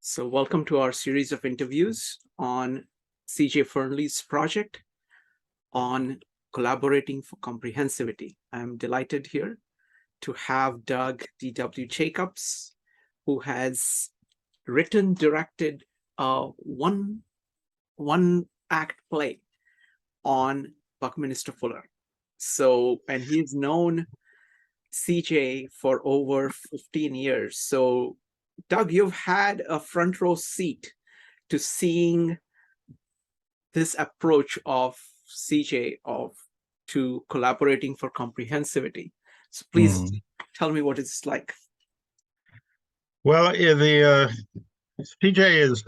So, welcome to our series of interviews on CJ Fearnley's project on collaborating for comprehensivity. I'm delighted here to have Doug D.W. Jacobs, who has written, directed a one act play on Buckminster Fuller. And he's known CJ for over 15 years. So, Doug, you've had a front row seat to seeing this approach of CJ to collaborating for comprehensivity. So please Mm. tell me what it's like. Well, the PJ is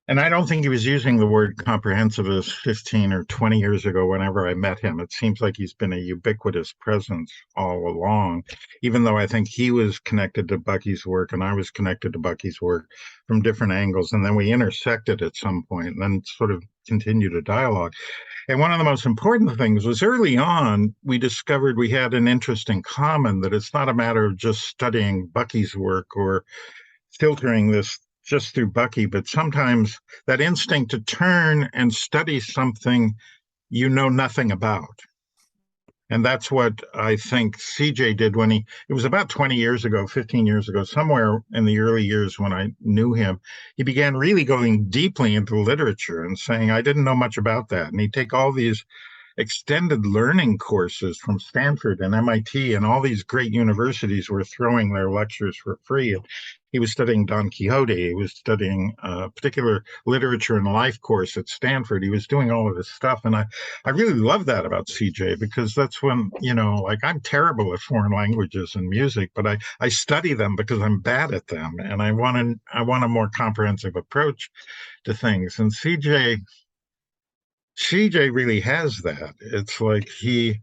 and I don't think he was using the word comprehensivist 15 or 20 years ago whenever I met him. It seems like he's been a ubiquitous presence all along, even though I think he was connected to Bucky's work and I was connected to Bucky's work from different angles. And then we intersected at some point and then sort of continued a dialogue. And one of the most important things was early on, we discovered we had an interest in common, that it's not a matter of just studying Bucky's work or filtering this just through Bucky, but sometimes that instinct to turn and study something you know nothing about. And that's what I think CJ did when it was about 20 years ago, 15 years ago, somewhere in the early years when I knew him, he began really going deeply into literature and saying, I didn't know much about that. And he'd take all these extended learning courses from Stanford and MIT, and all these great universities were throwing their lectures for free. He was studying Don Quixote. He was studying a particular literature and life course at Stanford. He was doing all of this stuff. And I really love that about CJ, because that's when, like, I'm terrible at foreign languages and music, but I study them because I'm bad at them. And I want a more comprehensive approach to things. And CJ really has that. It's like he's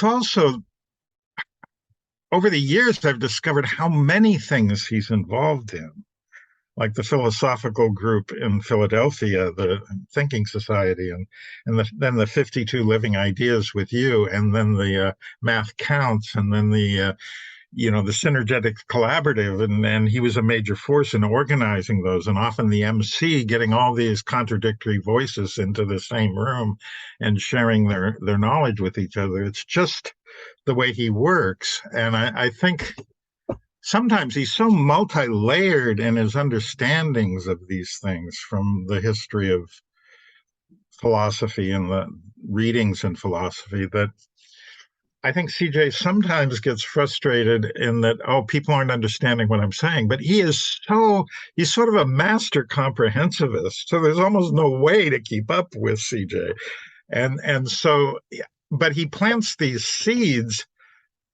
also, over the years, I've discovered how many things he's involved in, like the philosophical group in Philadelphia, the Thinking Society, then the 52 Living Ideas with you, and then the Math Counts, and then the synergetic collaborative, and he was a major force in organizing those, and often the MC, getting all these contradictory voices into the same room and sharing their knowledge with each other. It's just the way he works. And I think sometimes he's so multi-layered in his understandings of these things, from the history of philosophy and the readings in philosophy, that I think CJ sometimes gets frustrated in that, oh, people aren't understanding what I'm saying. But he's sort of a master comprehensivist. So there's almost no way to keep up with CJ. And so, but he plants these seeds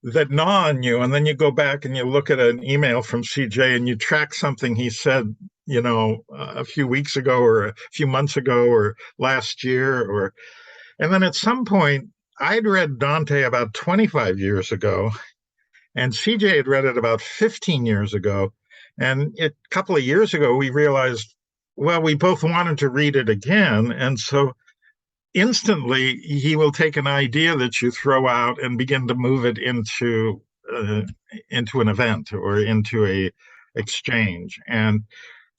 that gnaw on you. And then you go back and you look at an email from CJ and you track something he said, a few weeks ago or a few months ago or last year, and then at some point, I'd read Dante about 25 years ago, and CJ had read it about 15 years ago. And a couple of years ago, we realized, well, we both wanted to read it again. And so instantly, he will take an idea that you throw out and begin to move it into an event or into a exchange. And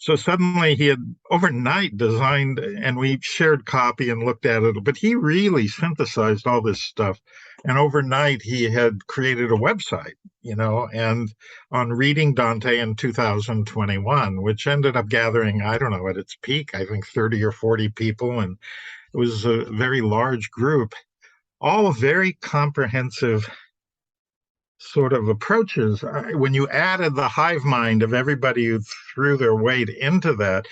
so suddenly he had overnight designed, and we shared copy and looked at it, but he really synthesized all this stuff. And overnight he had created a website, and on Reading Dante in 2021, which ended up gathering, I don't know, at its peak, I think 30 or 40 people. And it was a very large group, all very comprehensive sort of approaches. When you added the hive mind of everybody who threw their weight into that,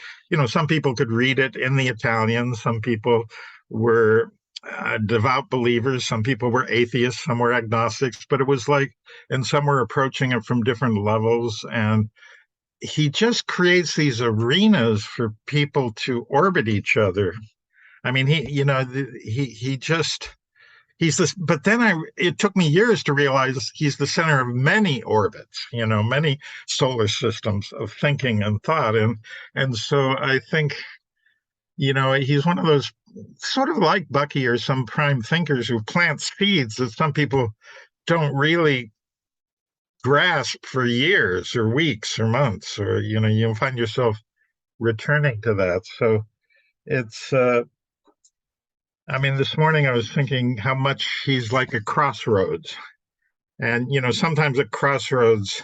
some people could read it in the Italian, some people were devout believers, some people were atheists, some were agnostics, but it was like, and some were approaching it from different levels. And he just creates these arenas for people to orbit each other. I mean, he just, he's this, but then it took me years to realize he's the center of many orbits, many solar systems of thinking and thought. And so I think, he's one of those, sort of like Bucky or some prime thinkers, who plant seeds that some people don't really grasp for years or weeks or months, or you'll find yourself returning to that. So it's I mean, this morning I was thinking how much he's like a crossroads. And sometimes at crossroads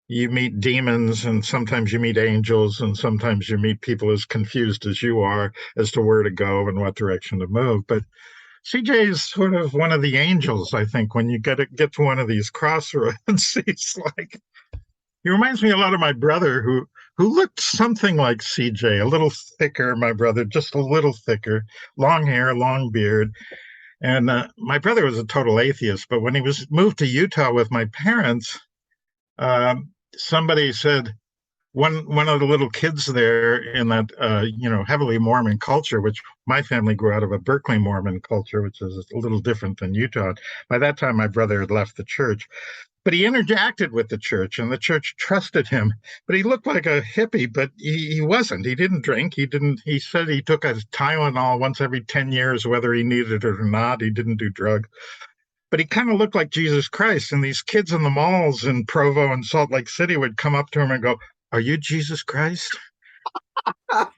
you meet demons, and sometimes you meet angels, and sometimes you meet people as confused as you are as to where to go and what direction to move. But CJ is sort of one of the angels, I think, when you get to one of these crossroads. He's like, he reminds me a lot of my brother, who looked something like CJ, a little thicker. My brother, just a little thicker, long hair, long beard. And my brother was a total atheist, but when he was moved to Utah with my parents, somebody said, one of the little kids there in that heavily Mormon culture, which my family grew out of a Berkeley Mormon culture, which is a little different than Utah. By that time, my brother had left the church, but he interacted with the church, and the church trusted him. But he looked like a hippie, but he wasn't. He didn't drink. He didn't. He said he took a Tylenol once every 10 years, whether he needed it or not. He didn't do drugs. But he kind of looked like Jesus Christ. And these kids in the malls in Provo and Salt Lake City would come up to him and go, "Are you Jesus Christ?" And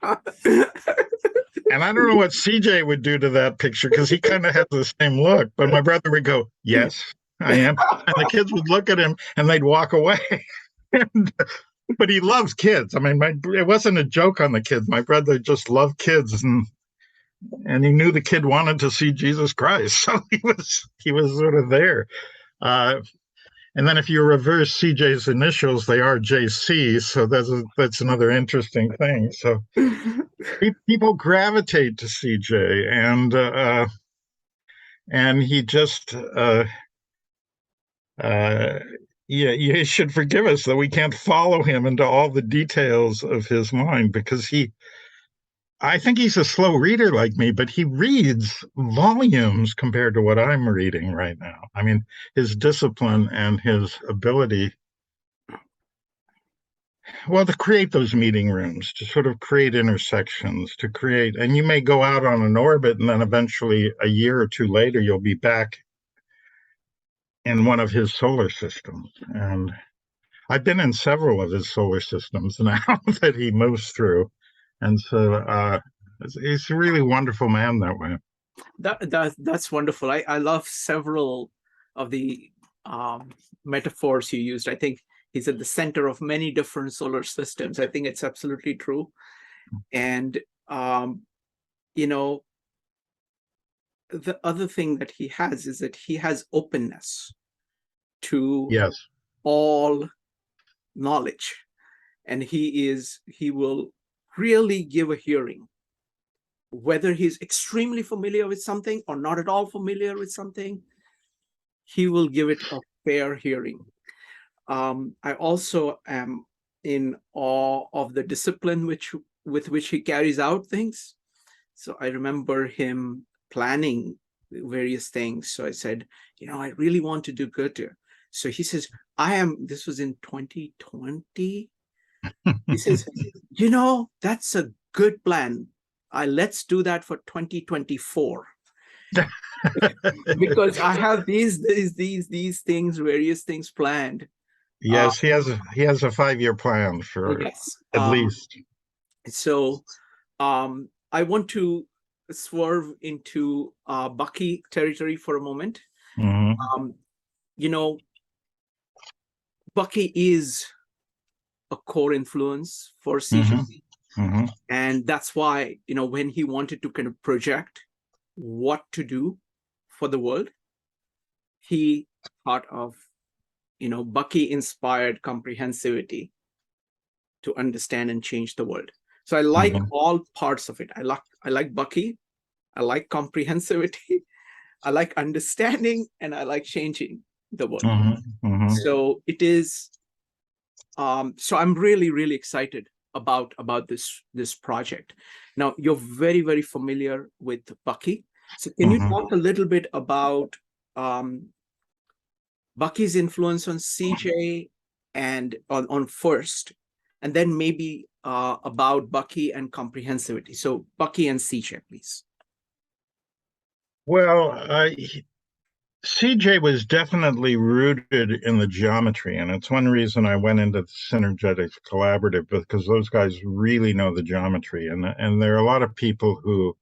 I don't know what CJ would do to that picture, because he kind of has the same look. But my brother would go, "Yes, I am." And the kids would look at him and they'd walk away. But he loves kids. I mean, it wasn't a joke on the kids. My brother just loved kids, and he knew the kid wanted to see Jesus Christ, so he was sort of there. And then if you reverse CJ's initials, they are JC, so that's another interesting thing. So people gravitate to CJ, and he just you should forgive us that we can't follow him into all the details of his mind, because I think he's a slow reader like me, but he reads volumes compared to what I'm reading right now. I mean, his discipline and his ability, well, to create those meeting rooms, to sort of create intersections, and you may go out on an orbit, and then eventually a year or two later, you'll be back in one of his solar systems. And I've been in several of his solar systems now that he moves through. And so he's a really wonderful man that way. That's wonderful. I love several of the metaphors you used. I think he's at the center of many different solar systems. I think it's absolutely true. And the other thing that he has is that he has openness to Yes. all knowledge, and he will really give a hearing, whether he's extremely familiar with something or not at all familiar with something. He will give it a fair hearing. I also am in awe of the discipline with which he carries out things. So I remember him planning various things. So I said, I really want to do good here. So he says, this was in 2020. He says, that's a good plan. Let's do that for 2024. Because I have these things, various things planned. Yes, he has a 5-year plan for at least. So I want to swerve into Bucky territory for a moment. Mm-hmm. Bucky is a core influence for CJ. Mm-hmm. And that's why, when he wanted to kind of project what to do for the world, he thought of, Bucky inspired comprehensivity to understand and change the world. So I like all parts of it. I like Bucky. I like comprehensivity. I like understanding, and I like changing the world. So it is. So I'm really, really excited about this project. Now, you're very, very familiar with Bucky. So can you talk a little bit about Bucky's influence on CJ and on first, and then maybe about Bucky and comprehensivity. So Bucky and CJ, please. Well, CJ was definitely rooted in the geometry, and it's one reason I went into the synergetic collaborative, because those guys really know the geometry, and there are a lot of people who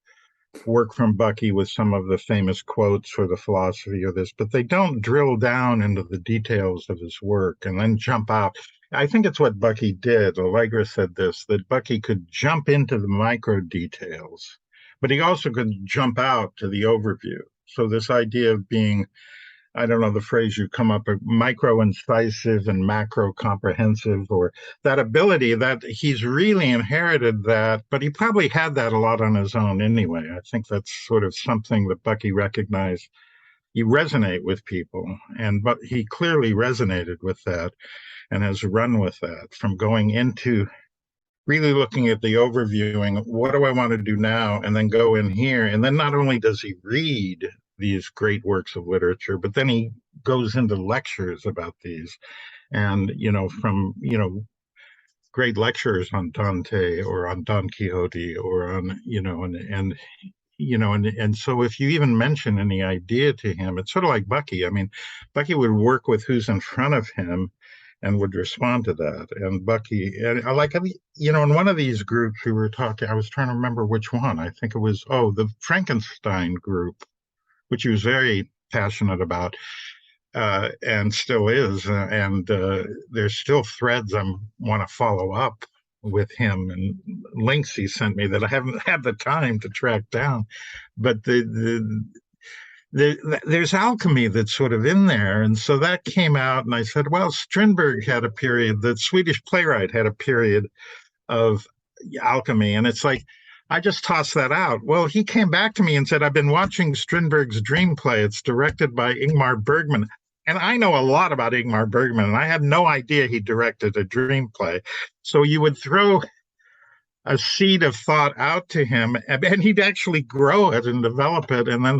work from Bucky with some of the famous quotes or the philosophy or this, but they don't drill down into the details of his work and then jump out. I think it's what Bucky did. Allegra said this, that Bucky could jump into the micro details, but he also could jump out to the overview. So this idea of being, I don't know the phrase you come up with, micro incisive and macro comprehensive, or that ability that he's really inherited that, but he probably had that a lot on his own anyway. I think that's sort of something that Bucky recognized. You resonate with people, but he clearly resonated with that and has run with that from going into really looking at the overviewing, what do I want to do now? And then go in here. And then not only does he read these great works of literature, but then he goes into lectures about these. And, from, great lectures on Dante or on Don Quixote or on, and so if you even mention any idea to him, it's sort of like Bucky. I mean, Bucky would work with who's in front of him and would respond to that. And Bucky, and I like, in one of these groups we were talking, I was trying to remember which one. I think it was, the Frankenstein group, which he was very passionate about, and still is. And there's still threads I want to follow up with him and links he sent me that I haven't had the time to track down. But there's alchemy that's sort of in there. And so that came out, and I said, well, Strindberg had a period, the Swedish playwright had a period of alchemy. And it's like, I just tossed that out. Well, he came back to me and said, I've been watching Strindberg's Dream Play. It's directed by Ingmar Bergman. And I know a lot about Ingmar Bergman, and I had no idea he directed a dream play. So you would throw a seed of thought out to him, and he'd actually grow it and develop it, and then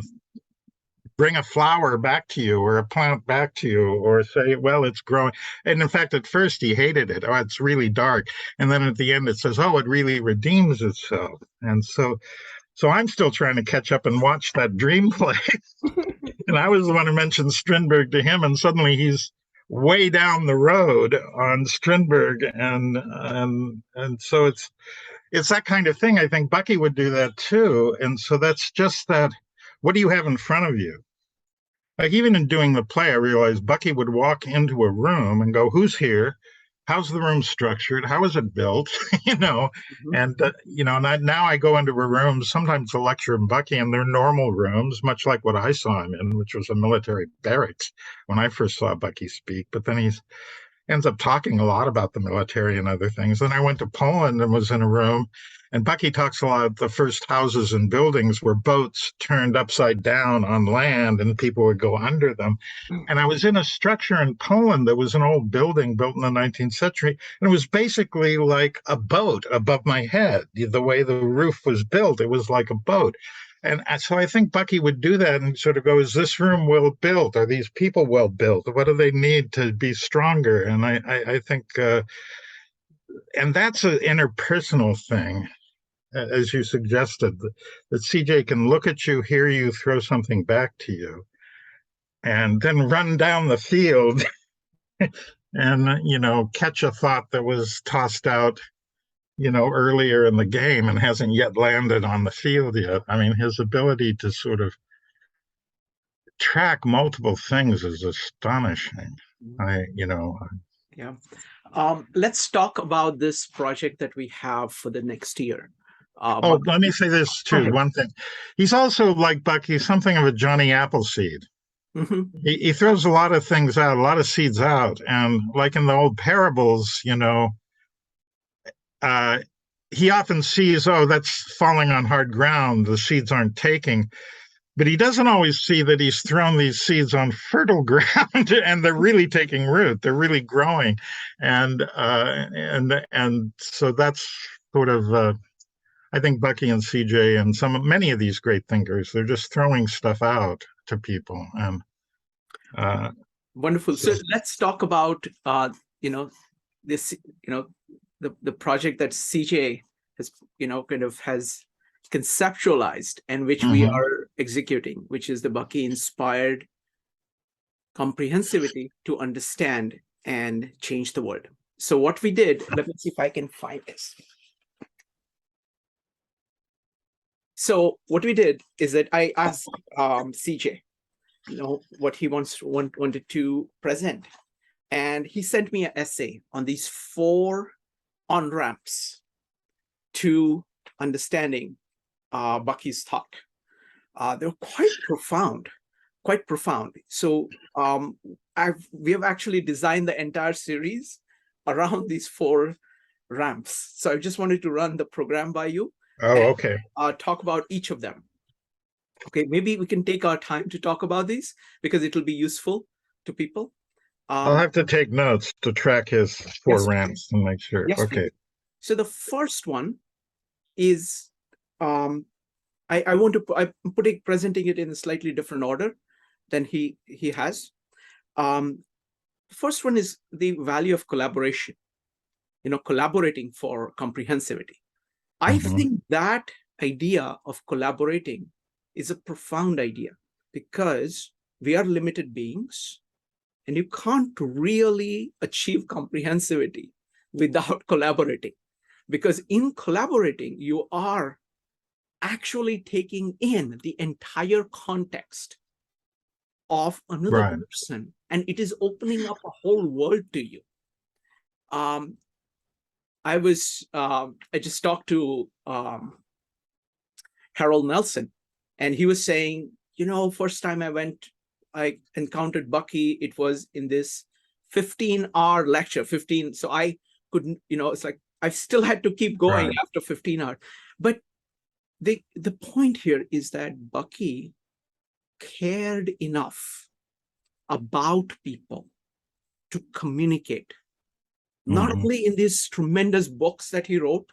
bring a flower back to you or a plant back to you, or say, well, it's growing. And in fact, at first he hated it. Oh, it's really dark. And then at the end it says, oh, it really redeems itself. And so I'm still trying to catch up and watch that dream play. And I was the one who mentioned Strindberg to him, and suddenly he's way down the road on Strindberg. And so it's that kind of thing. I think Bucky would do that too. And so that's just that, what do you have in front of you? Like, even in doing the play, I realized Bucky would walk into a room and go, who's here? How's the room structured? How is it built? Mm-hmm. And, and now I go into a room, sometimes to lecture in Bucky, and they're normal rooms, much like what I saw him in, which was a military barracks when I first saw Bucky speak. But then he's ends up talking a lot about the military and other things. Then I went to Poland and was in a room, and Bucky talks a lot about the first houses and buildings were boats turned upside down on land and people would go under them. And I was in a structure in Poland that was an old building built in the 19th century. And it was basically like a boat above my head. The way the roof was built, it was like a boat. And so I think Bucky would do that and sort of go, is this room well built? Are these people well built? What do they need to be stronger? And I think, and that's an interpersonal thing, as you suggested, that CJ can look at you, hear you, throw something back to you, and then run down the field and, catch a thought that was tossed out earlier in the game and hasn't yet landed on the field yet. I mean, his ability to sort of track multiple things is astonishing. Yeah. Let's talk about this project that we have for the next year. Let me say this too. One thing, he's also, like Bucky, something of a Johnny Appleseed. Mm-hmm. He throws a lot of things out, a lot of seeds out, and like in the old parables, he often sees, oh, that's falling on hard ground, the seeds aren't taking. But he doesn't always see that he's thrown these seeds on fertile ground and they're really taking root. They're really growing. And so that's sort of, I think Bucky and CJ and many of these great thinkers, they're just throwing stuff out to people. And wonderful. So let's talk about, this, the project that CJ has, has conceptualized and which we are executing, which is the Bucky inspired comprehensivity to understand and change the world. So what we did, let me see if I can find this. So what we did is that I asked CJ, what he wanted to present. And he sent me an essay on these 4 on-ramps to understanding Bucky's thought. They're quite profound. So we have actually designed the entire series around these 4 ramps. So I just wanted to run the program by you. Oh, okay. Talk about each of them. Okay, maybe we can take our time to talk about these because it will be useful to people. I'll have to take notes to track his 4 ramps and make sure. Yes, okay. Please. So the first one is, I want to, I'm presenting it in a slightly different order than he has. First one is the value of collaboration, collaborating for comprehensivity. I think that idea of collaborating is a profound idea because we are limited beings and you can't really achieve comprehensivity without collaborating, because in collaborating, you are actually taking in the entire context of another person, and it is opening up a whole world to you. I just talked to Harold Nelson, and he was saying, first time I encountered Bucky, it was in this 15-hour lecture, 15. So I couldn't, it's like I still had to keep going after 15 hours. But the point here is that Bucky cared enough about people to communicate, not only in these tremendous books that he wrote,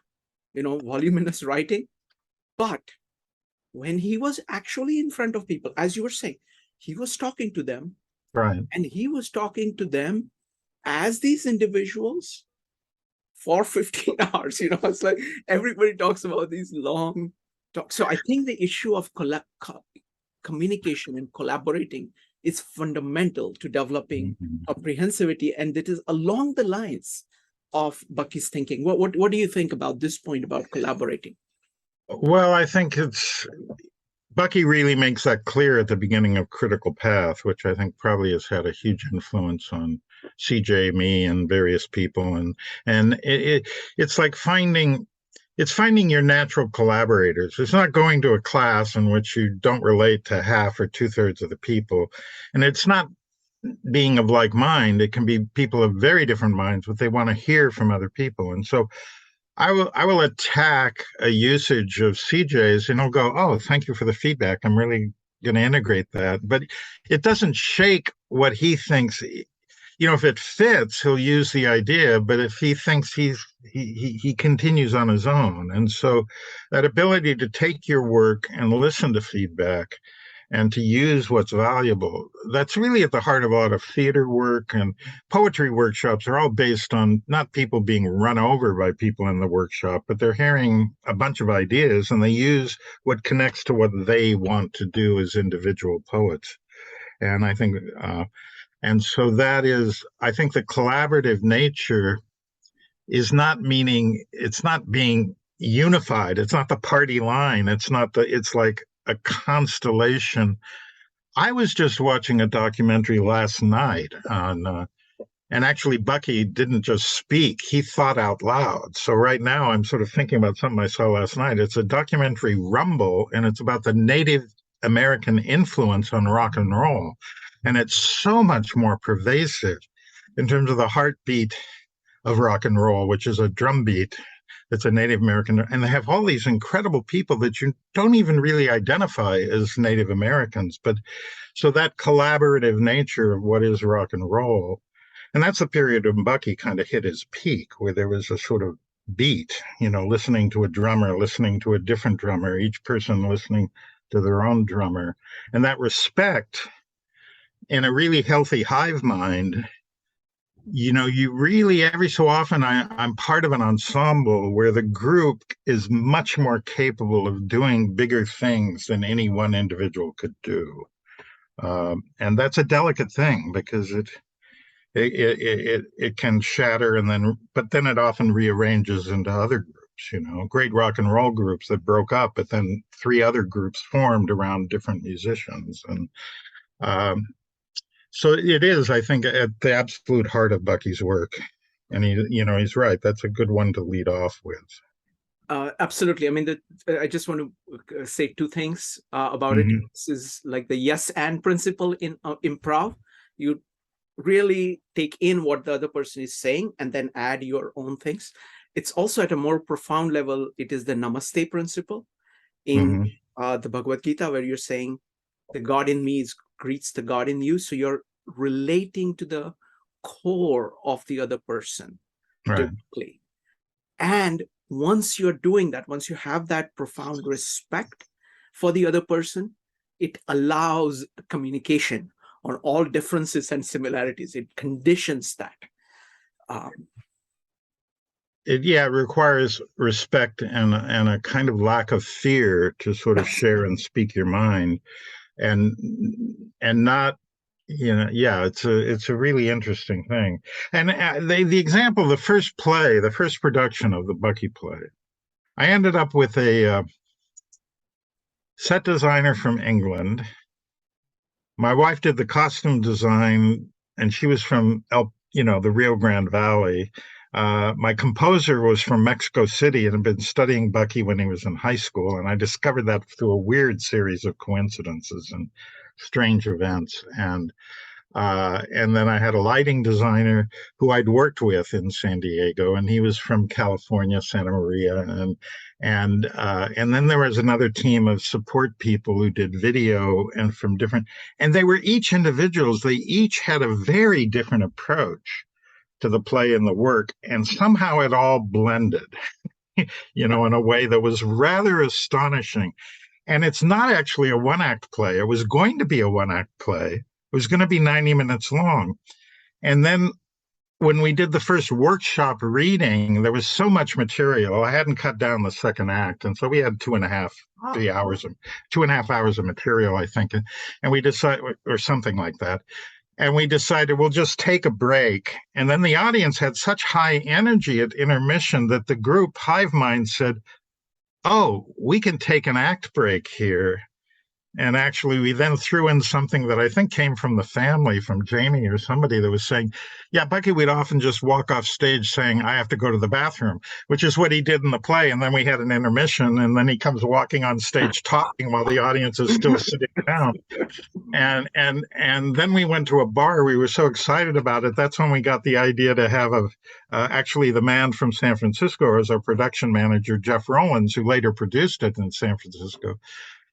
voluminous writing, but when he was actually in front of people, as you were saying, he was talking to them, and he was talking to them as these individuals for 15 hours. It's like everybody talks about these long talks. So I think the issue of communication and collaborating is fundamental to developing comprehensivity, and it is along the lines of Bucky's thinking. What do you think about this point about collaborating? Well, I think Bucky really makes that clear at the beginning of Critical Path, which I think probably has had a huge influence on CJ, me, and various people. And it's like finding your natural collaborators. It's not going to a class in which you don't relate to half or 2/3 of the people. And it's not being of like mind. It can be people of very different minds, but they want to hear from other people. And so I will attack a usage of CJ's and I'll go, oh, thank you for the feedback. I'm really going to integrate that. But it doesn't shake what he thinks. If it fits, he'll use the idea. But if he thinks he continues on his own. And so that ability to take your work and listen to feedback and to use what's valuable, that's really at the heart of a lot of theater work, and poetry workshops are all based on not people being run over by people in the workshop, but they're hearing a bunch of ideas and they use what connects to what they want to do as individual poets. And I think, and so that is, I think the collaborative nature is not meaning, it's not being unified. It's not the party line. It's like a constellation. I was just watching a documentary last night on, and actually Bucky didn't just speak, he thought out loud. So right now I'm sort of thinking about something I saw last night. It's a documentary, Rumble, and it's about the Native American influence on rock and roll. And it's so much more pervasive in terms of the heartbeat of rock and roll, which is a drum beat. It's a Native American, and they have all these incredible people that you don't even really identify as Native Americans. But so that collaborative nature of what is rock and roll, and that's the period when Bucky kind of hit his peak, where there was a sort of beat, listening to a drummer, listening to a different drummer, each person listening to their own drummer, and that respect in a really healthy hive mind. You really, every so often, I'm part of an ensemble where the group is much more capable of doing bigger things than any one individual could do. And that's a delicate thing because it can shatter but then it often rearranges into other groups, great rock and roll groups that broke up, but then three other groups formed around different musicians. And um, so it is, I think, at the absolute heart of Bucky's work. And he's right. That's a good one to lead off with. Absolutely. I mean, I just want to say two things about it. Mm-hmm. This is like the yes and principle in improv. You really take in what the other person is saying and then add your own things. It's also at a more profound level. It is the namaste principle in the Bhagavad Gita, where you're saying the God in me greets the God in you. So you're relating to the core of the other person Right. directly. And once you're doing that, once you have that profound respect for the other person, it allows communication on all differences and similarities. It conditions that. It requires respect and a kind of lack of fear to sort of share and speak your mind, and not, it's a really interesting thing. And the example, the first production of the Bucky play, I ended up with a set designer from England. My wife did the costume design, and she was from the Rio Grande Valley. My composer was from Mexico City and had been studying Bucky when he was in high school, and I discovered that through a weird series of coincidences and strange events. And then I had a lighting designer who I'd worked with in San Diego, and he was from California, Santa Maria, and then there was another team of support people who did video and they were each individuals. They each had a very different approach to the play and the work, and somehow it all blended, in a way that was rather astonishing. And it's not actually a one-act play. It was going to be a one-act play. It was going to be 90 minutes long. And then when we did the first workshop reading, there was so much material. I hadn't cut down the second act. And so we had 2.5 hours of material, I think. And we decided, or something like that. And we decided we'll just take a break. And then the audience had such high energy at intermission that the group Hive Mind said, "Oh, we can take an act break here." And actually, we then threw in something that I think came from the family, from Jamie or somebody, that was saying, yeah, Bucky would often just walk off stage saying, "I have to go to the bathroom," which is what he did in the play. And then we had an intermission, and then he comes walking on stage talking while the audience is still sitting down. And then we went to a bar. We were so excited about it. That's when we got the idea to have actually the man from San Francisco as our production manager, Jeff Rowlands, who later produced it in San Francisco.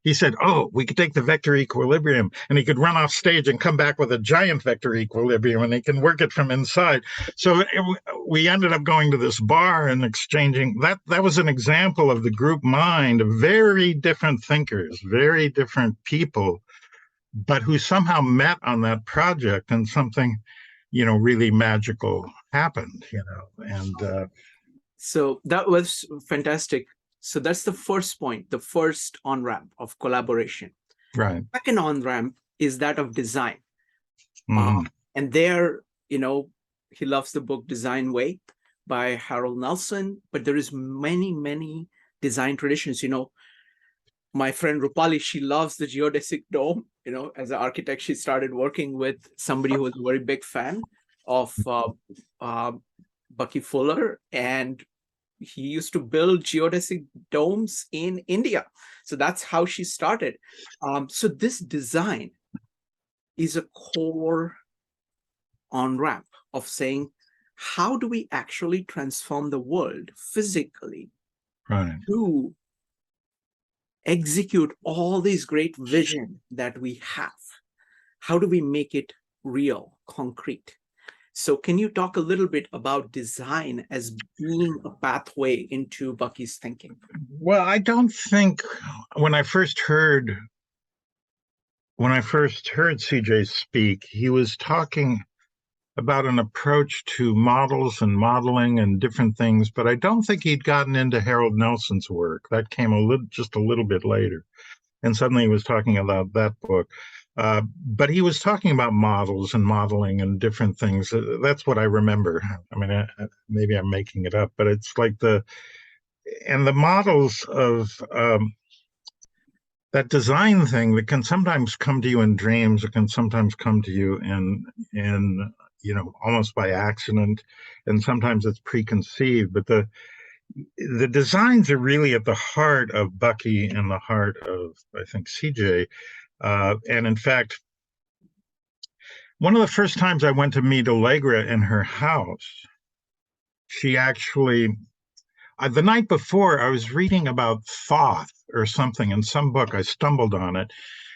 He said, "Oh, we could take the vector equilibrium," and he could run off stage and come back with a giant vector equilibrium, and he can work it from inside. So we ended up going to this bar and exchanging. That was an example of the group mind of very different thinkers, very different people, but who somehow met on that project, and something, really magical happened, and So that was fantastic. So that's the first point, the first on-ramp of collaboration. right. Second on-ramp is that of design. Mm-hmm. And there, he loves the book Design Way by Harold Nelson, but there is many, many design traditions. My friend Rupali, she loves the geodesic dome. As an architect, she started working with somebody who was a very big fan of Bucky Fuller, and he used to build geodesic domes in India. So that's how she started. So this design is a core on-ramp of saying, how do we actually transform the world physically to execute all these great vision that we have? How do we make it real, concrete? So can you talk a little bit about design as being a pathway into Bucky's thinking? Well, I don't think when I first heard CJ speak, he was talking about an approach to models and modeling and different things, but I don't think he'd gotten into Harold Nelson's work. That came just a little bit later. And suddenly he was talking about that book. But he was talking about models and modeling and different things. That's what I remember. I mean, maybe I'm making it up, but it's like the models of that design thing that can sometimes come to you in dreams. It can sometimes come to you in almost by accident, and sometimes it's preconceived. But the designs are really at the heart of Bucky and the heart of, I think, CJ. And in fact, one of the first times I went to meet Allegra in her house, she actually, the night before, I was reading about Thoth or something in some book. I stumbled on it.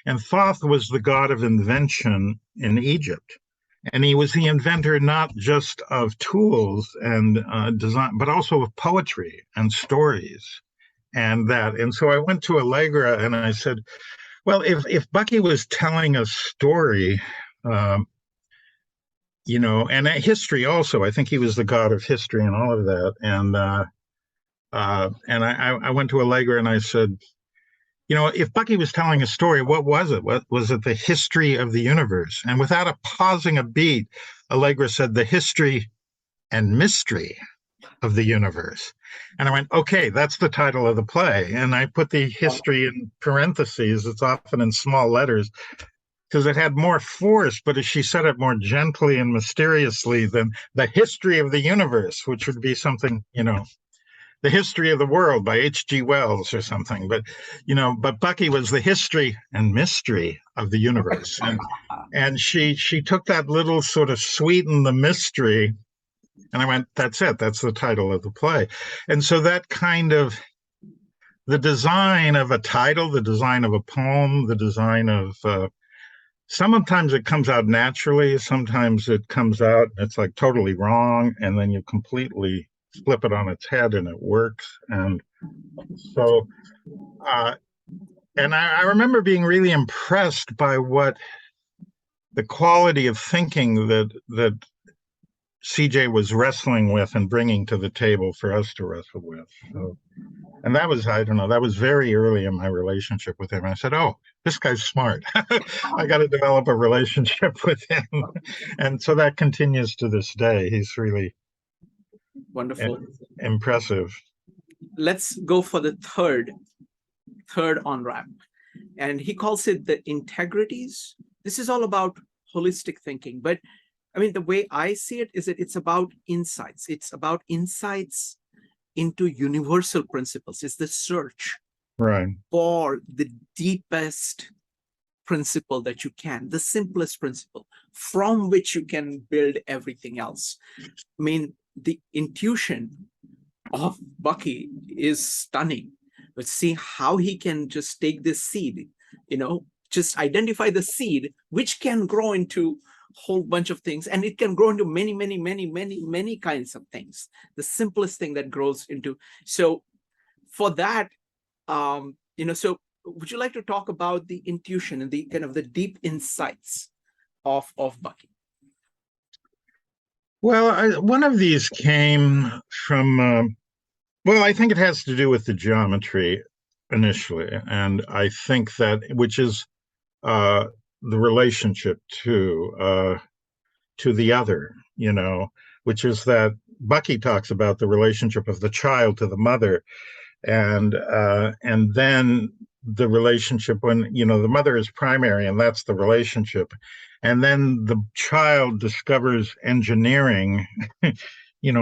And Thoth was the god of invention in Egypt. And he was the inventor not just of tools and design, but also of poetry and stories and that. And so I went to Allegra and I said, well, if Bucky was telling a story, um, and history also, I think he was the god of history and all of that. And I went to Allegra and I said, if Bucky was telling a story, what was it? What was it? The history of the universe? And without pausing a beat, Allegra said, the history and mystery of the universe. And I went, okay, that's the title of the play. And I put the history in parentheses. It's often in small letters because it had more force, but as she said it more gently and mysteriously than the history of the universe, which would be something, the history of the world by H.G. Wells or something. But Bucky was the history and mystery of the universe. And she took that little sort of sweeten the mystery. And I went, that's it. That's the title of the play. And so that kind of the design of a title, the design of a poem, the design of sometimes it comes out naturally. Sometimes it comes out, it's like totally wrong. And then you completely flip it on its head and it works. And so, and I remember being really impressed by what the quality of thinking that CJ was wrestling with and bringing to the table for us to wrestle with. So, and that was, I don't know, that was very early in my relationship with him. I said, oh, this guy's smart. I got to develop a relationship with him. And so that continues to this day. He's really Wonderful. Impressive. Let's go for the third on ramp. And he calls it the integrities. This is all about holistic thinking. But I mean, the way I see it is that it's about insights. It's about insights into universal principles. It's the search for the deepest principle that you can, the simplest principle from which you can build everything else. I mean, the intuition of Bucky is stunning. But see how he can just take this seed, just identify the seed, which can grow into a whole bunch of things. And it can grow into many, many, many, many, many kinds of things. The simplest thing that grows into. So for that, so would you like to talk about the intuition and the kind of the deep insights of Bucky? Well, one of these came from, well, I think it has to do with the geometry initially. And I think that, which is the relationship to the other, which is that Bucky talks about the relationship of the child to the mother. And then the relationship when the mother is primary and that's the relationship, and then the child discovers engineering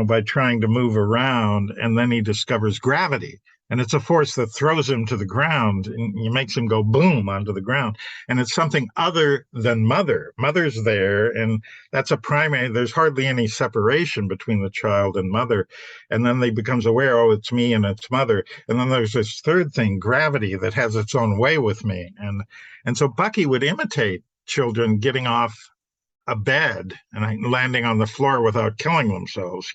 by trying to move around, and then he discovers gravity, and it's a force that throws him to the ground and it makes him go boom onto the ground, and it's something other than mother's there, and that's a primary. There's hardly any separation between the child and mother, and then they becomes aware, oh, it's me and it's mother, and then there's this third thing, gravity, that has its own way with me, and so Bucky would imitate children getting off a bed and landing on the floor without killing themselves,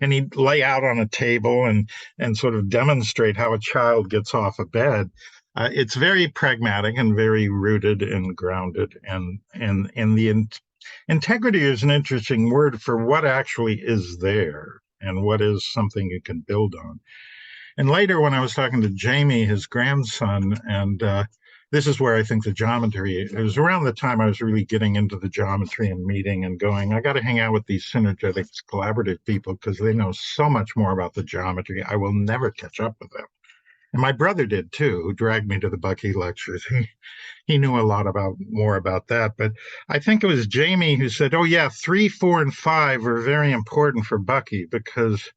and he'd lay out on a table and sort of demonstrate how a child gets off a bed. It's very pragmatic and very rooted and grounded, and the integrity is an interesting word for what actually is there and what is something you can build on. And later, when I was talking to Jamie, his grandson, and this is where I think the geometry, it was around the time I was really getting into the geometry and meeting and going, I got to hang out with these synergetic, collaborative people because they know so much more about the geometry. I will never catch up with them. And my brother did too, who dragged me to the Bucky lectures. He knew a lot more about that. But I think it was Jamie who said, "Oh yeah, 3, 4, and 5 are very important for Bucky because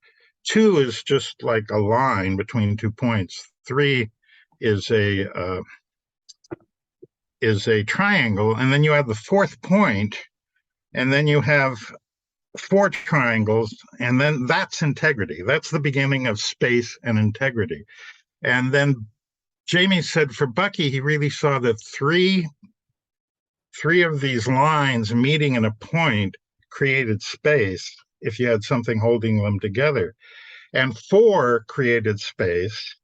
2 is just like a line between 2 points. 3 is a triangle, and then you have the 4th point, and then you have 4 triangles, and then that's integrity. That's the beginning of space and integrity." And then Jamie said for Bucky, he really saw that three of these lines meeting in a point created space if you had something holding them together. And 4 created space,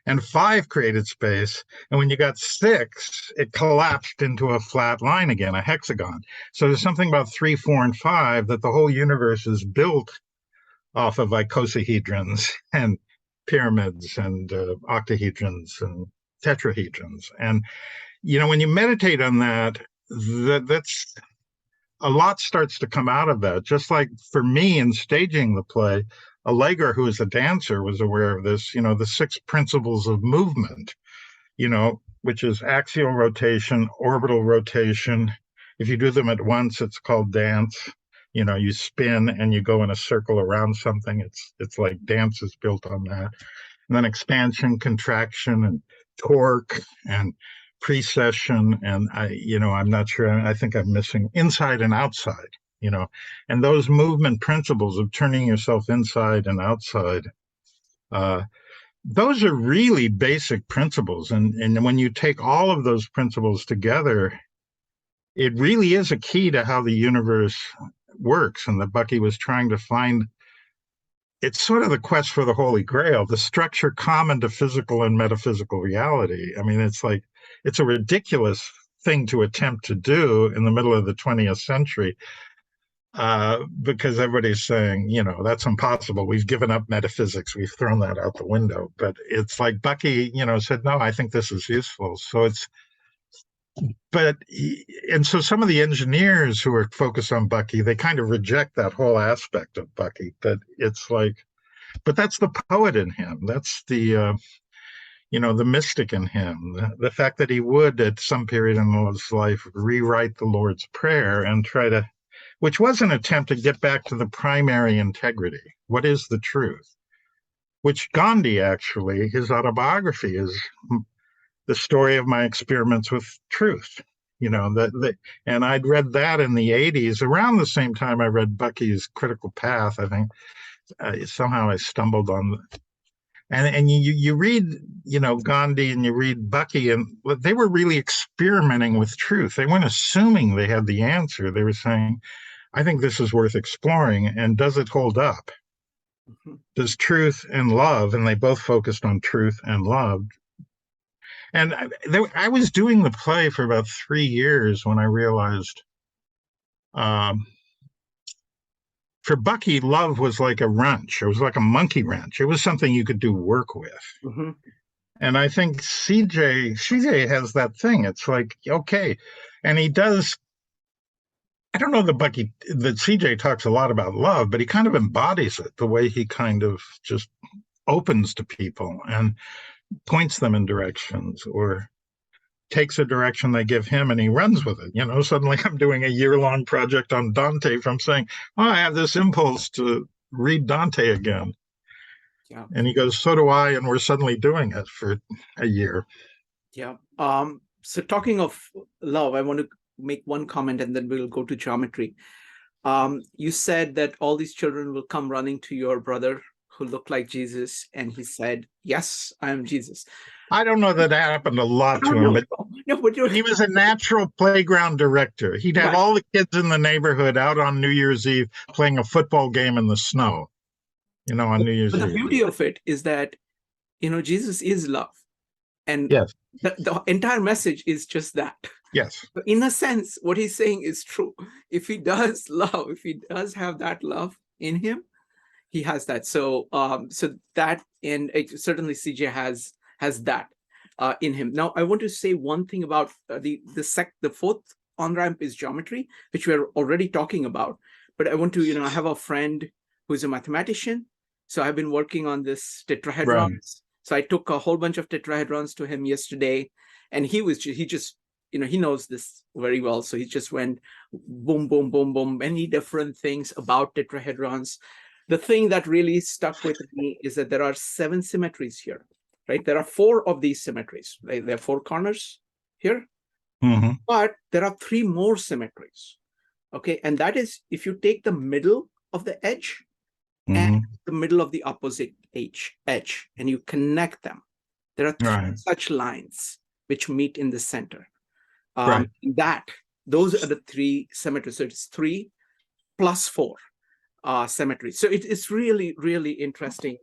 and 5 created space. And when you got 6, it collapsed into a flat line again, a hexagon. So there's something about 3, 4, and 5 that the whole universe is built off of icosahedrons and pyramids and octahedrons and tetrahedrons. And when you meditate on that's a lot starts to come out of that. Just like for me in staging the play, Allegra, who is a dancer, was aware of this, the 6 principles of movement, which is axial rotation, orbital rotation. If you do them at once, it's called dance. You spin and you go in a circle around something. It's like dance is built on that. And then expansion, contraction, and torque, and precession, and I'm not sure. I think I'm missing inside and outside. And those movement principles of turning yourself inside and outside. Those are really basic principles, and when you take all of those principles together, it really is a key to how the universe works, and that Bucky was trying to find. It's sort of the quest for the Holy Grail, the structure common to physical and metaphysical reality. I mean, it's a ridiculous thing to attempt to do in the middle of the 20th century, because everybody's saying, that's impossible. We've given up metaphysics. We've thrown that out the window. But it's like Bucky, said, no, I think this is useful. So and so some of the engineers who are focused on Bucky, they kind of reject that whole aspect of Bucky. But but that's the poet in him. That's the mystic in him. The fact that he would, at some period in his life, rewrite the Lord's Prayer and which was an attempt to get back to the primary integrity. What is the truth? Which Gandhi, actually, his autobiography is the story of my experiments with truth. And I'd read that in the 80s, around the same time I read Bucky's Critical Path. I think somehow I stumbled on and you read, Gandhi, and you read Bucky, and they were really experimenting with truth. They weren't assuming they had the answer. They were saying, I think this is worth exploring, and does it hold up? Mm-hmm. Does truth and love, and they both focused on truth and love. And I was doing the play for about 3 years when I realized for Bucky, love was like a wrench. It was like a monkey wrench. It was something you could do work with. Mm-hmm. And I think CJ has that thing. It's like, okay. And he does, I don't know that CJ talks a lot about love, but he kind of embodies it, the way he kind of just opens to people and points them in directions, or takes a direction they give him and he runs with it. Suddenly I'm doing a year-long project on Dante from saying, oh, I have this impulse to read Dante again. Yeah. And he goes, so do I. And we're suddenly doing it for a year. Yeah. So talking of love, I want to make one comment and then we'll go to geometry. You said that all these children will come running to your brother who looked like Jesus, and he said, yes, I am Jesus. I don't know that happened a lot to him, but he was a natural playground director. He'd have all the kids in the neighborhood out on New Year's Eve playing a football game in the snow, on New Year's Eve. The beauty of it is that, Jesus is love. And yes, the entire message is just that. Yes. But in a sense, what he's saying is true. If he does love, if he does have that love in him, he has that. So that, and certainly CJ has that. in him. Now, I want to say one thing about the fourth on ramp is geometry, which we're already talking about. But I want to, I have a friend who's a mathematician, so I've been working on this tetrahedrons. Right. So I took a whole bunch of tetrahedrons to him yesterday, and he just he knows this very well. So he just went boom, boom, boom, boom, many different things about tetrahedrons. The thing that really stuck with me is that there are 7 symmetries here, right? There are 4 of these symmetries. Right? There are 4 corners here, but there are 3 more symmetries. Okay, and that is if you take the middle of the edge and the middle of the opposite edge, and you connect them, there are 3 such lines which meet in the center. Those are the 3 symmetries. So it's 3 plus 4 symmetries. So it's really, really interesting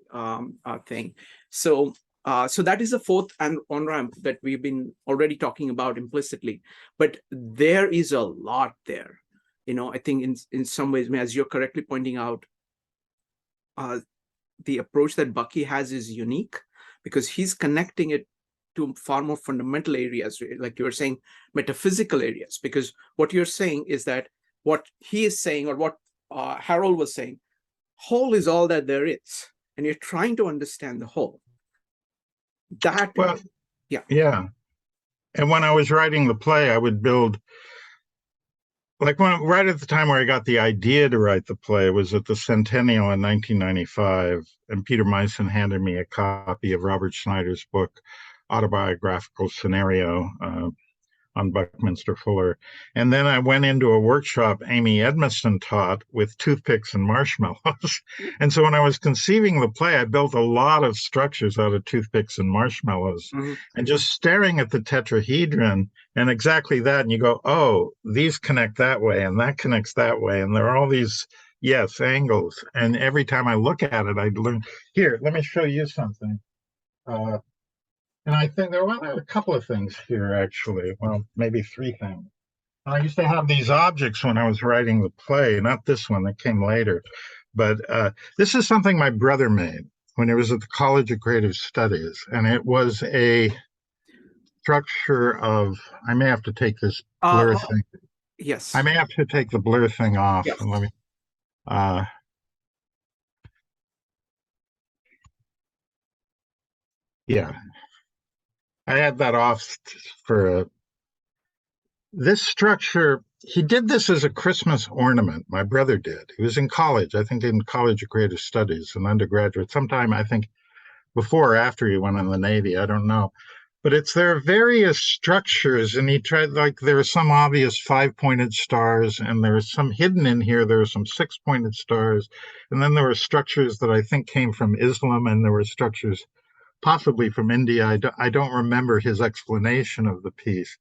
thing. So that is the fourth on ramp that we've been already talking about implicitly, but there is a lot there. I think in some ways, as you're correctly pointing out, the approach that Bucky has is unique because he's connecting it to far more fundamental areas, like you were saying, metaphysical areas. Because what you're saying is that what he is saying, or what Harold was saying, whole is all that there is, and you're trying to understand the whole. Yeah. And when I was writing the play, I would build, right at the time where I got the idea to write the play, it was at the Centennial in 1995, and Peter Meisen handed me a copy of Robert Schneider's book, Autobiographical Scenario, on Buckminster Fuller. And then I went into a workshop Amy Edmiston taught with toothpicks and marshmallows. And so when I was conceiving the play, I built a lot of structures out of toothpicks and marshmallows, and just staring at the tetrahedron and exactly that. And you go, oh, these connect that way and that connects that way. And there are all these, angles. And every time I look at it, I learn. Here, let me show you something. And I think there were a couple of things here, actually. Well, maybe 3 things. I used to have these objects when I was writing the play, not this one that came later. But this is something my brother made when he was at the College of Creative Studies. And it was a structure of, I may have to take this blur thing. Yes. I may have to take the blur thing off. Yes. And let me. Yeah. I had that off for this structure. He did this as a Christmas ornament. My brother did. He was in college, I think in College of Creative Studies, an undergraduate, sometime, I think, before or after he went in the Navy. I don't know. But there are various structures, and he tried, there are some obvious 5-pointed stars, and there are some hidden in here. There are some 6-pointed stars. And then there were structures that I think came from Islam, and there were structures possibly from India. I don't remember his explanation of the piece,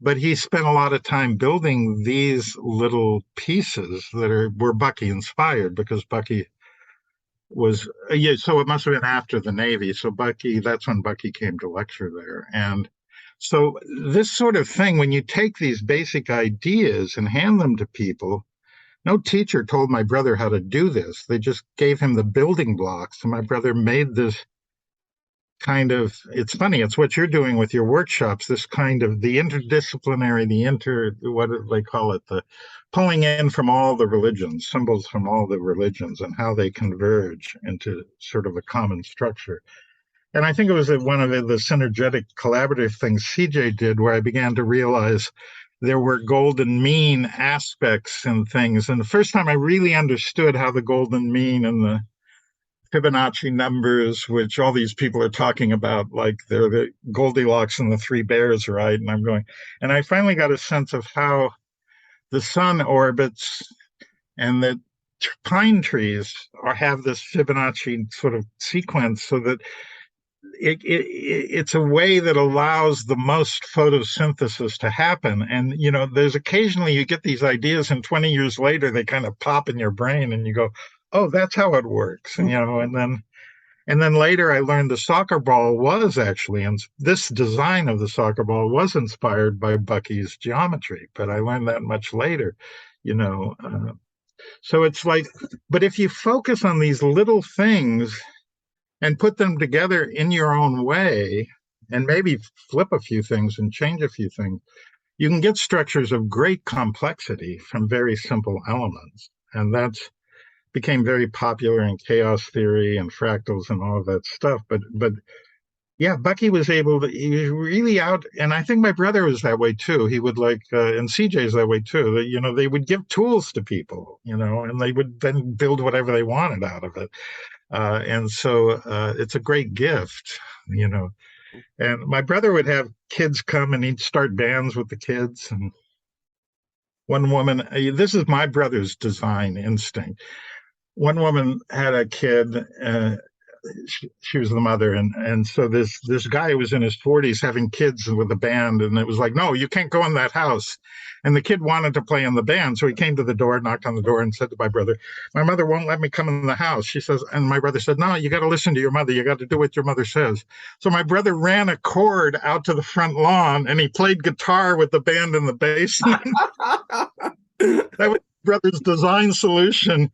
but he spent a lot of time building these little pieces that were Bucky inspired, because Bucky was, so it must have been after the Navy. So that's when Bucky came to lecture there. And so this sort of thing, when you take these basic ideas and hand them to people, no teacher told my brother how to do this. They just gave him the building blocks, and my brother made this kind of, it's funny, it's what you're doing with your workshops, this kind of the interdisciplinary, what do they call it, the pulling in from all the religions, symbols from all the religions, and how they converge into sort of a common structure. And I think it was one of the synergetic collaborative things CJ did, where I began to realize there were golden mean aspects and things. And the first time I really understood how the golden mean and the Fibonacci numbers, which all these people are talking about, like they're the Goldilocks and the 3 bears, right? And I'm going, and I finally got a sense of how the sun orbits, and that pine trees have this Fibonacci sort of sequence, so that it's a way that allows the most photosynthesis to happen. And, there's occasionally you get these ideas, and 20 years later, they kind of pop in your brain, and you go, oh, that's how it works. And, and then later I learned the soccer ball was actually, and this design of the soccer ball was inspired by Bucky's geometry, but I learned that much later, so it's like, but if you focus on these little things and put them together in your own way, and maybe flip a few things and change a few things, you can get structures of great complexity from very simple elements. And that's became very popular in chaos theory and fractals and all of that stuff. But yeah, Bucky was able to, he was really out. And I think my brother was that way too. He would like, and CJ's that way too. That, you know, they would give tools to people, you know, and they would then build whatever they wanted out of it. And so it's a great gift, you know. And my brother would have kids come and he'd start bands with the kids. And one woman, this is my brother's design instinct. One woman had a kid. She was the mother, and so this guy was in his 40s having kids with a band, and it was like, no, you can't go in that house. And the kid wanted to play in the band, so he came to the door, knocked on the door, and said to my brother, my mother won't let me come in the house. She says, and my brother said, no, you got to listen to your mother. You got to do what your mother says. So my brother ran a cord out to the front lawn, and he played guitar with the band in the basement. That was my brother's design solution,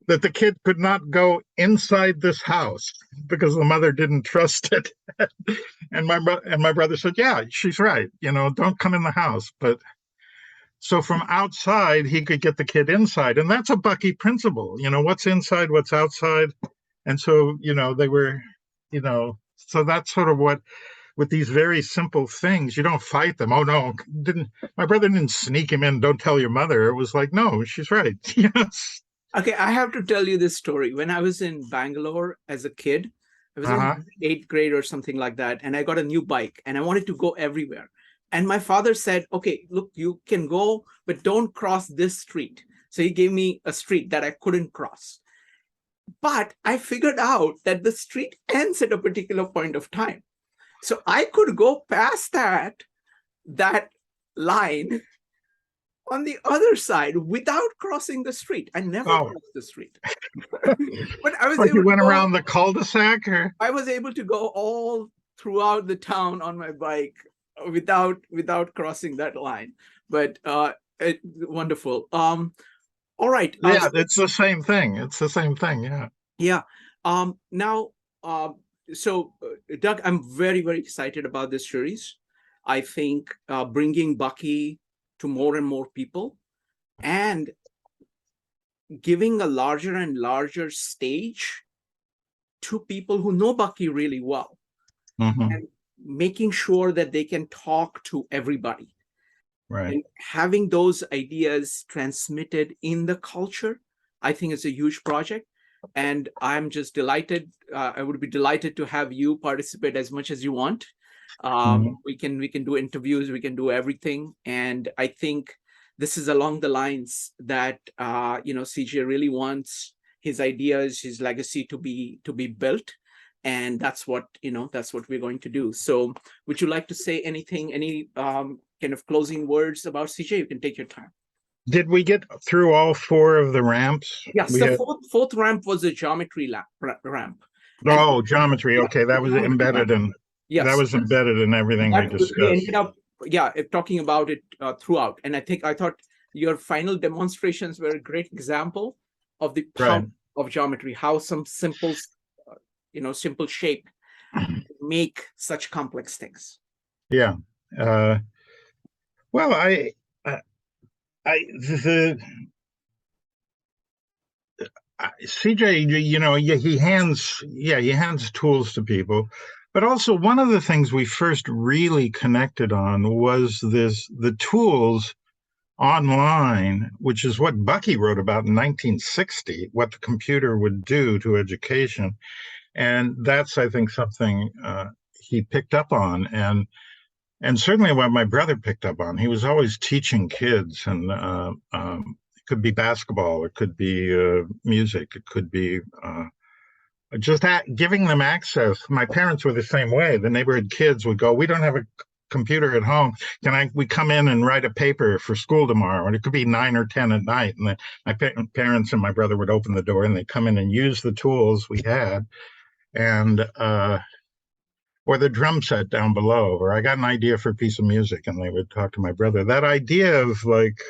that the kid could not go inside this house because the mother didn't trust it. And my brother said, yeah, she's right, you know, don't come in the house. But so from outside he could get the kid inside, and that's a Bucky principle, you know, what's inside, what's outside. And so, you know, they were, you know, so that's sort of what, with these very simple things, you don't fight them. Oh no, didn't my brother didn't sneak him in, don't tell your mother. It was like, no, she's right. Yes. Okay, I have to tell you this story. When I was in Bangalore as a kid, I was in 8th grade or something like that, and I got a new bike and I wanted to go everywhere. And my father said, okay, look, you can go, but don't cross this street. So he gave me a street that I couldn't cross. But I figured out that the street ends at a particular point of time. So I could go past that line on the other side without crossing the street. I never crossed the street. But I was like able you went to go, around the cul-de-sac, or I was able to go all throughout the town on my bike without crossing that line. But wonderful. All right. yeah, it's the same thing. It's the same thing. Yeah. Yeah. Now, so Doug, I'm very, very excited about this series. I think bringing Bucky to more and more people and giving a larger and larger stage to people who know Bucky really well, and making sure that they can talk to everybody. Right. And having those ideas transmitted in the culture, I think is a huge project. And I'm just delighted. I would be delighted to have you participate as much as you want. We can do interviews, we can do everything. And I think this is along the lines that CJ really wants his ideas, his legacy to be built. And that's what we're going to do. So would you like to say anything, any kind of closing words about CJ? You can take your time. Did we get through all 4 of the ramps? Yes, the fourth ramp was a geometry ramp. Oh, geometry. Okay, that was embedded in. Yes, that was embedded in everything we discussed. We ended up, talking about it throughout. And I thought your final demonstrations were a great example of the power of geometry. How some simple shape make such complex things. Yeah. Well, CJ, you know, he hands tools to people, but also one of the things we first really connected on was the tools online, which is what Bucky wrote about in 1960, what the computer would do to education. And that's, I think, something he picked up on, and certainly what my brother picked up on. He was always teaching kids, and it could be basketball, it could be music, it could be just giving them access. My parents were the same way. The neighborhood kids would go, we don't have a computer at home. We come in and write a paper for school tomorrow? And it could be 9 or 10 at night. And my parents and my brother would open the door and they'd come in and use the tools we had. And or the drum set down below, or I got an idea for a piece of music, and they would talk to my brother. That idea of like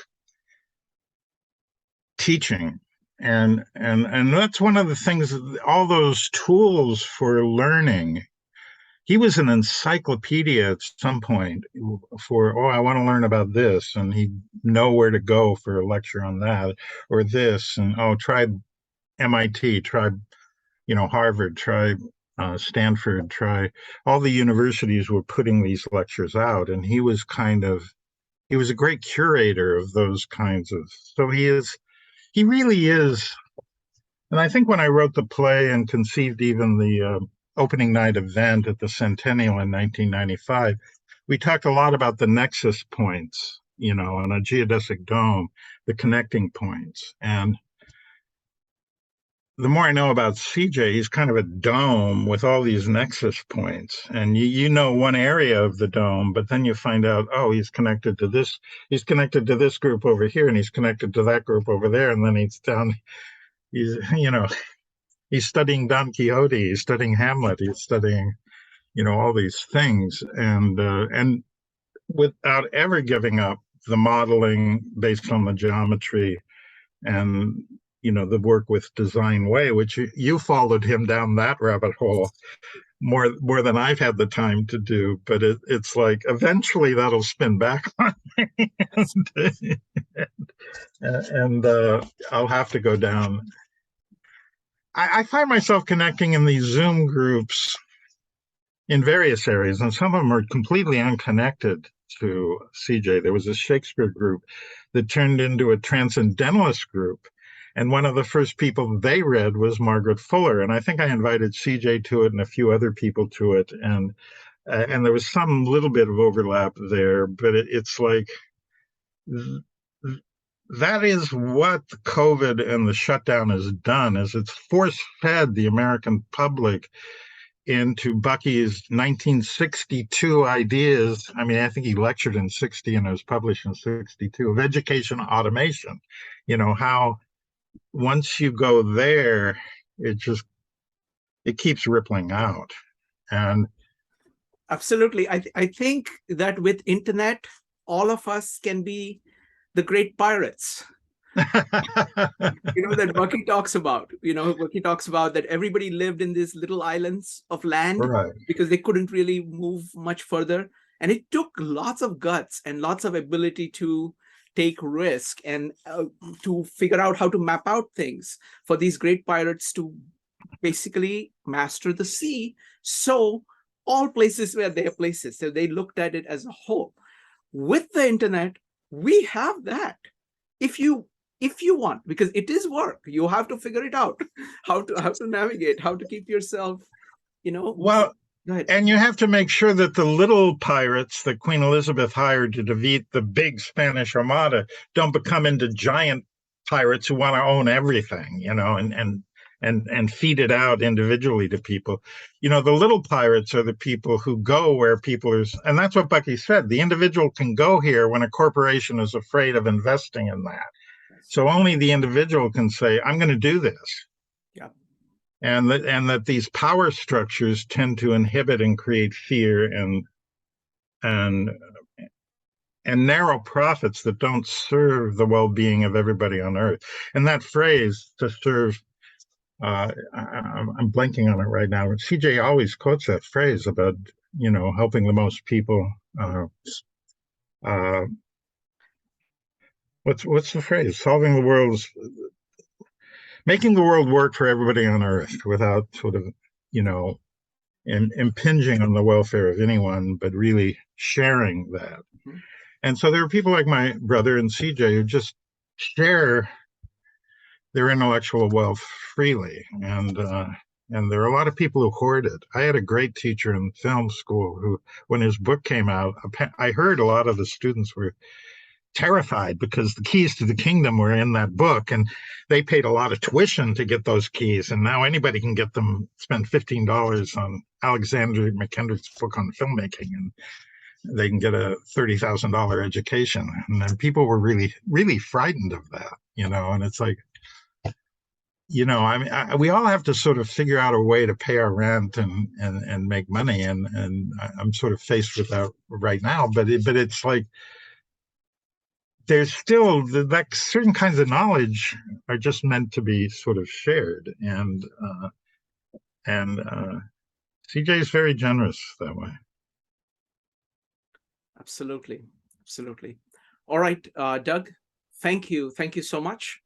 teaching, and that's one of the things, all those tools for learning he was an encyclopedia at some point for, oh, I want to learn about this, and he'd know where to go for a lecture on that or this, and oh, try MIT, try Harvard, try Stanford, try all the universities were putting these lectures out, and he was a great curator of those kinds of. So he really is. And I think when I wrote the play and conceived even the opening night event at the Centennial in 1995, we talked a lot about the nexus points, on a geodesic dome, the connecting points. And the more I know about CJ, he's kind of a dome with all these nexus points. And you know one area of the dome, but then you find out, oh, he's connected to this group over here, and he's connected to that group over there. And then he's studying Don Quixote, he's studying Hamlet, he's studying, all these things. And without ever giving up the modeling based on the geometry and the work with Design Way, which you followed him down that rabbit hole more than I've had the time to do. But it's like eventually that'll spin back on me, and I'll have to go down. I find myself connecting in these Zoom groups in various areas, and some of them are completely unconnected to CJ. There was a Shakespeare group that turned into a transcendentalist group. And one of the first people they read was Margaret Fuller. And I think I invited CJ to it and a few other people to it. And there was some little bit of overlap there, but it's like that is what COVID and the shutdown has done, is it's force-fed the American public into Bucky's 1962 ideas. I mean, I think he lectured in 60 and it was published in 62 of education automation. How once you go there, it keeps rippling out. And absolutely, I think that with internet, all of us can be the great pirates. That Bucky talks about. Bucky talks about that everybody lived in these little islands of land, right, because they couldn't really move much further. And it took lots of guts and lots of ability to take risk and to figure out how to map out things for these great pirates to basically master the sea. So all places were their places. So they looked at it as a whole. With the internet, we have that. If you want, because it is work, you have to figure it out, how to navigate, how to keep yourself, well, go ahead. And you have to make sure that the little pirates that Queen Elizabeth hired to defeat the big Spanish Armada don't become into giant pirates who want to own everything, and feed it out individually to people. The little pirates are the people who go where people are, and that's what Bucky said. The individual can go here when a corporation is afraid of investing in that. So only the individual can say, I'm going to do this. Yeah. And that these power structures tend to inhibit and create fear and narrow profits that don't serve the well-being of everybody on earth. And that phrase, to serve, I'm blanking on it right now. CJ always quotes that phrase about, helping the most people. What's the phrase? Making the world work for everybody on earth without sort of, impinging on the welfare of anyone, but really sharing that. Mm-hmm. And so there are people like my brother and CJ who just share their intellectual wealth freely. And there are a lot of people who hoard it. I had a great teacher in film school who, when his book came out, I heard a lot of the students were terrified because the keys to the kingdom were in that book, and they paid a lot of tuition to get those keys, and now anybody can get them, spend $15 on Alexander McKendrick's book on filmmaking, and they can get a $30,000 education. And then people were really, really frightened of that, and it's like, I mean, we all have to sort of figure out a way to pay our rent and make money, and I'm sort of faced with that right now, but it's like, there's still that certain kinds of knowledge are just meant to be sort of shared, and CJ is very generous that way. Absolutely. Absolutely. All right, Doug, thank you. Thank you so much.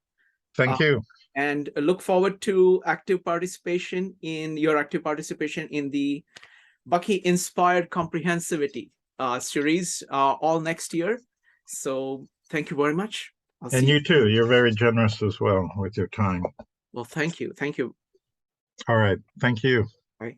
Thank you. And look forward to active participation in the Bucky Inspired Comprehensivity series all next year. So thank you very much. And you too. You're very generous as well with your time. Well, thank you. Thank you. All right. Thank you. Bye.